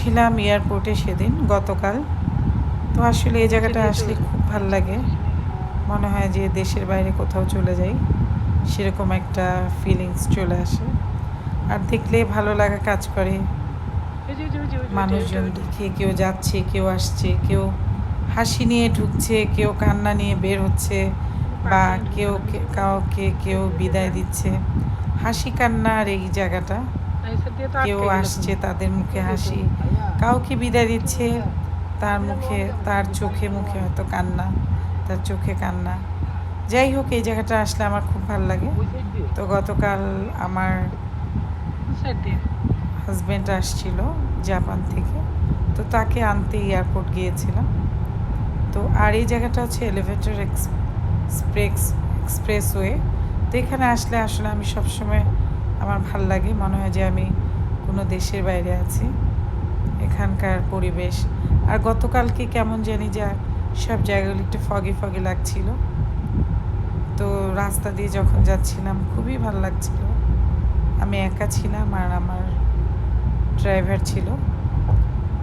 ছিলাম এয়ারপোর্টে সেদিন গতকাল। তো আসলে এই জায়গাটা আসলে খুব ভাল লাগে, মনে হয় যে দেশের বাইরে কোথাও চলে যাই, সেরকম একটা ফিলিংস চলে আসে। আর দেখলে ভালো লাগা কাজ করে। মানুষজন দেখে কেউ যাচ্ছে, কেউ আসছে, কেউ হাসি নিয়ে ঢুকছে, কেউ কান্না নিয়ে বের হচ্ছে, বা কাউকে কেউ বিদায় দিচ্ছে। হাসি কান্নার এই জায়গাটা, কেউ আসছে তাদের মুখে হাসি, কাউকে বিদায় দিচ্ছে তার মুখে, তার চোখে মুখে হয়তো কান্না, তার চোখে কান্না। যাই হোক, এই জায়গাটা আসলে আমার খুব ভালো লাগে। তো গতকাল আমার হাজব্যান্ড আসছিল জাপান থেকে, তো তাকে আনতে এয়ারপোর্ট গিয়েছিলাম। তো আর এই জায়গাটা হচ্ছে এলিভেটর এক্সপ্রেসওয়ে। তো এখানে আসলে আমি সবসময় আমার ভাল লাগে, মনে হয় যে আমি কোনো দেশের বাইরে আছি। এখানকার পরিবেশ আর গতকালকে কেমন জানি যা সব জায়গাগুলো একটু ফগি ফগি লাগছিল। তো রাস্তা দিয়ে যখন যাচ্ছিলাম খুবই ভালো লাগছিল। আমি একা ছিলাম আর আমার ড্রাইভার ছিল।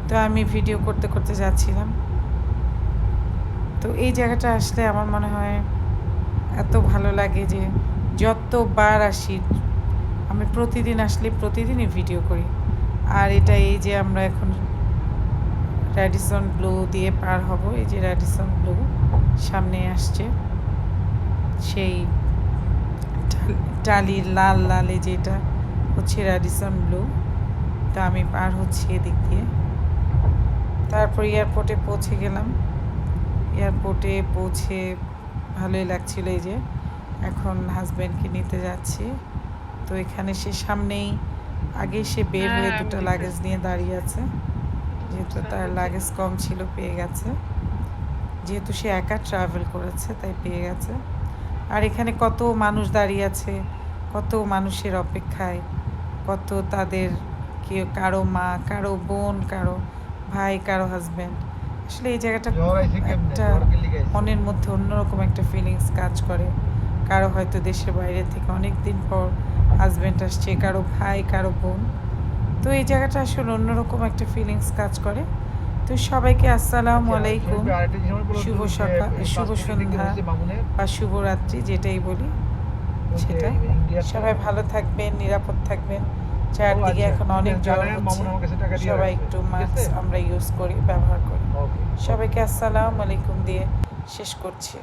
তো আমি ভিডিও করতে করতে যাচ্ছিলাম। তো এই জায়গাটা আসলে আমার মনে হয় এত ভালো লাগে যে যতবার আসি, আমি প্রতিদিন আসলে প্রতিদিনই ভিডিও করি। আর এটা এই যে আমরা এখন র্যাডিসন ব্লু দিয়ে পার হব, এই যে র্যাডিসন ব্লু সামনে আসছে, সেই টালির লাল লাল, এই যেটা হচ্ছে র্যাডিসন ব্লু। তা আমি পার হচ্ছি এদিক দিয়ে। তারপর এয়ারপোর্টে পৌঁছে গেলাম। এয়ারপোর্টে পৌঁছে ভালোই লাগছিল। এই যে এখন হাজব্যান্ডকে নিতে যাচ্ছি। তো এখানে সে সামনেই, আগে সে বের হয়ে দুটো লাগেজ নিয়ে দাঁড়িয়ে আছে, যেহেতু তার লাগেজ কম ছিল পেয়ে গেছে, যেহেতু সে একা ট্রাভেল করেছে তাই পেয়ে গেছে। আর এখানে কত মানুষ দাঁড়িয়ে আছে, কত মানুষের অপেক্ষায়, কত তাদের কেউ, কারো মা, কারো বোন, কারো ভাই, কারো হাজব্যান্ড। আসলে এই জায়গাটা একটা মনের মধ্যে অন্যরকম একটা ফিলিংস কাজ করে। কারো হয়তো দেশের বাইরে থেকে অনেক দিন পর হাজব্যান্ড আসছে, কারো ভাই, কারো বোন। তো এই জায়গাটা আসলে অন্যরকম একটা ফিলিংস কাজ করে। তো সবাইকে আসসালামু আলাইকুম, শুভ সকাল, শুভ সন্ধ্যা বা শুভরাত্রি, যেটাই বলি সেটা। সবাই ভালো থাকবেন, নিরাপদ থাকবেন। চারদিকে এখন অনেক জ্বর হচ্ছে, সবাই একটু মাস্ক আমরা ইউজ করি, ব্যবহার করি। সবাইকে আসসালামু আলাইকুম দিয়ে শেষ করছি।